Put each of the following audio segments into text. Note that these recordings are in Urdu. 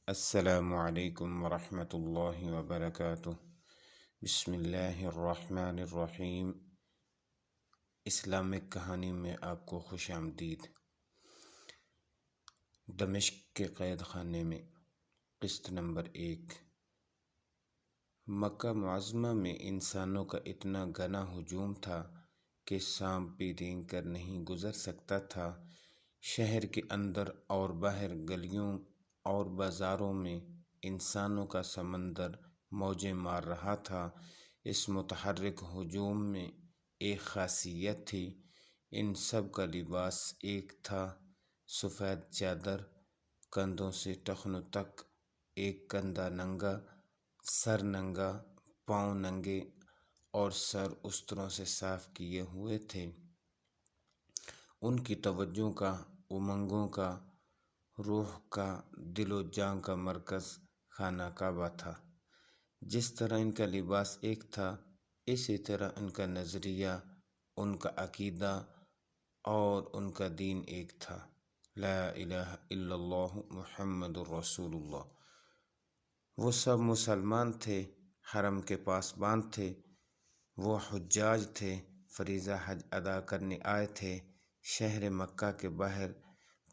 السلام علیکم ورحمۃ اللہ وبرکاتہ۔ بسم اللہ الرحمن الرحیم۔ اسلامک کہانی میں آپ کو خوش آمدید۔ دمشق کے قید خانے میں قسط نمبر 1۔ مکہ معظمہ میں انسانوں کا اتنا گھنا ہجوم تھا کہ سانپ بھی رینگ کر نہیں گزر سکتا تھا۔ شہر کے اندر اور باہر گلیوں اور بازاروں میں انسانوں کا سمندر موجیں مار رہا تھا۔ اس متحرک ہجوم میں ایک خاصیت تھی، ان سب کا لباس ایک تھا، سفید چادر، کندھوں سے ٹخنوں تک، ایک کندھا ننگا، سر ننگا، پاؤں ننگے اور سر استروں سے صاف کیے ہوئے تھے۔ ان کی توجہ کا، امنگوں کا، روح کا، دل و جاں کا مرکز خانہ کعبہ تھا۔ جس طرح ان کا لباس ایک تھا، اسی طرح ان کا نظریہ، ان کا عقیدہ اور ان کا دین ایک تھا۔ لا الہ الا اللہ محمد الرسول اللہ۔ وہ سب مسلمان تھے، حرم کے پاسبان تھے، وہ حجاج تھے، فریضہ حج ادا کرنے آئے تھے۔ شہر مکہ کے باہر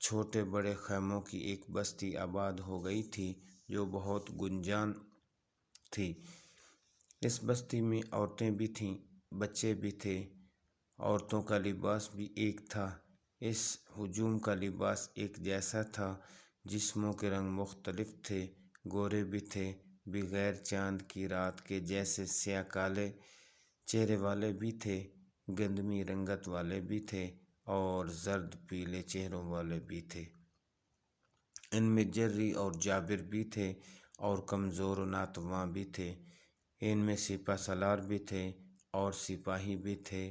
چھوٹے بڑے خیموں کی ایک بستی آباد ہو گئی تھی جو بہت گنجان تھی۔ اس بستی میں عورتیں بھی تھیں، بچے بھی تھے۔ عورتوں کا لباس بھی ایک تھا۔ اس ہجوم کا لباس ایک جیسا تھا۔ جسموں کے رنگ مختلف تھے، گورے بھی تھے، بغیر چاند کی رات کے جیسے سیاہ کالے چہرے والے بھی تھے، گندمی رنگت والے بھی تھے اور زرد پیلے چہروں والے بھی تھے۔ ان میں جری اور جابر بھی تھے اور کمزور و ناتواں بھی تھے۔ ان میں سپہ سالار بھی تھے اور سپاہی بھی تھے،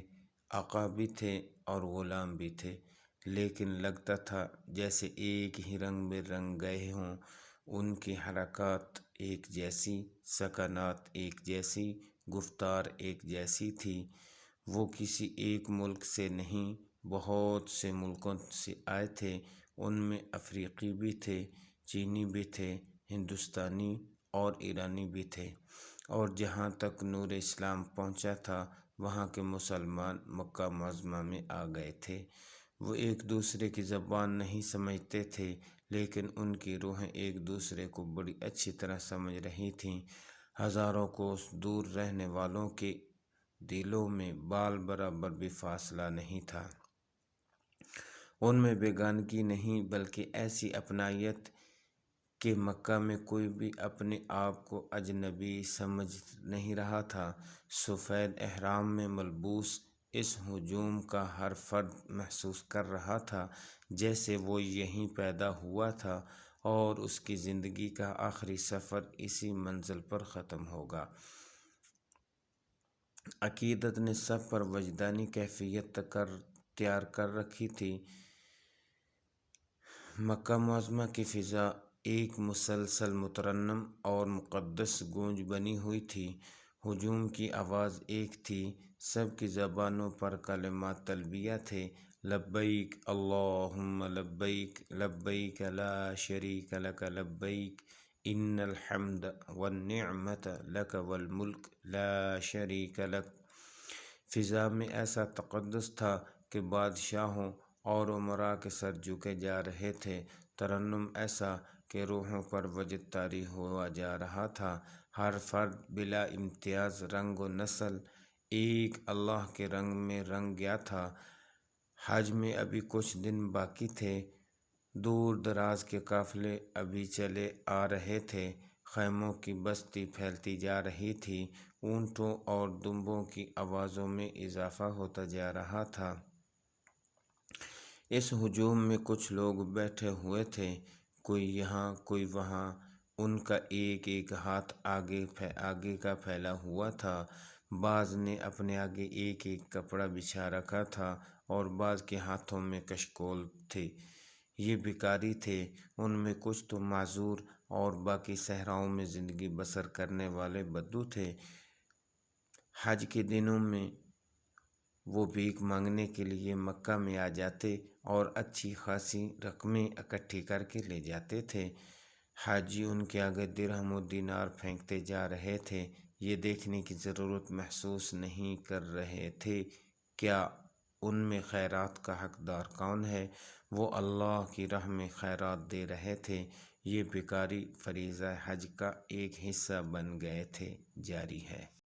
آقا بھی تھے اور غلام بھی تھے، لیکن لگتا تھا جیسے ایک ہی رنگ میں رنگ گئے ہوں۔ ان کی حرکات ایک جیسی، سکنات ایک جیسی، گفتار ایک جیسی تھی۔ وہ کسی ایک ملک سے نہیں، بہت سے ملکوں سے آئے تھے۔ ان میں افریقی بھی تھے، چینی بھی تھے، ہندوستانی اور ایرانی بھی تھے، اور جہاں تک نور اسلام پہنچا تھا وہاں کے مسلمان مکہ معظمہ میں آ گئے تھے۔ وہ ایک دوسرے کی زبان نہیں سمجھتے تھے، لیکن ان کی روحیں ایک دوسرے کو بڑی اچھی طرح سمجھ رہی تھیں۔ ہزاروں کوس دور رہنے والوں کے دلوں میں بال برابر بھی فاصلہ نہیں تھا۔ ان میں بیگانگی نہیں، بلکہ ایسی اپنائیت کہ مکہ میں کوئی بھی اپنے آپ کو اجنبی سمجھ نہیں رہا تھا۔ سفید احرام میں ملبوس اس ہجوم کا ہر فرد محسوس کر رہا تھا جیسے وہ یہیں پیدا ہوا تھا اور اس کی زندگی کا آخری سفر اسی منزل پر ختم ہوگا۔ عقیدت نے سب پر وجدانی کیفیت تیار کر رکھی تھی۔ مکہ معظمہ کی فضا ایک مسلسل مترنم اور مقدس گونج بنی ہوئی تھی۔ ہجوم کی آواز ایک تھی، سب کی زبانوں پر کلمات تلبیہ تھے۔ لبیک اللہم لبیک، لبیک لا شریک لک لبیک، ان الحمد والنعمت لک والملک لا شریک لک۔ فضا میں ایسا تقدس تھا کہ بادشاہوں اور امراء کے سر جھکے جا رہے تھے، ترنم ایسا کہ روحوں پر وجد طاری ہوا جا رہا تھا۔ ہر فرد بلا امتیاز رنگ و نسل ایک اللہ کے رنگ میں رنگ گیا تھا۔ حج میں ابھی کچھ دن باقی تھے، دور دراز کے قافلے ابھی چلے آ رہے تھے، خیموں کی بستی پھیلتی جا رہی تھی، اونٹوں اور دمبوں کی آوازوں میں اضافہ ہوتا جا رہا تھا۔ اس ہجوم میں کچھ لوگ بیٹھے ہوئے تھے، کوئی یہاں کوئی وہاں، ان کا ایک ایک ہاتھ آگے کا پھیلا ہوا تھا۔ بعض نے اپنے آگے ایک ایک کپڑا بچھا رکھا تھا اور بعض کے ہاتھوں میں کشکول تھے۔ یہ بھکاری تھے، ان میں کچھ تو معذور اور باقی صحراؤں میں زندگی بسر کرنے والے بدو تھے۔ حج کے دنوں میں وہ بھیک مانگنے کے لیے مکہ میں آ جاتے اور اچھی خاصی رقمیں اکٹھی کر کے لے جاتے تھے۔ حاجی ان کے آگے درہم و دینار پھینکتے جا رہے تھے، یہ دیکھنے کی ضرورت محسوس نہیں کر رہے تھے کیا ان میں خیرات کا حقدار کون ہے۔ وہ اللہ کی راہ میں خیرات دے رہے تھے، یہ بیکاری فریضہ حج کا ایک حصہ بن گئے تھے۔ جاری ہے۔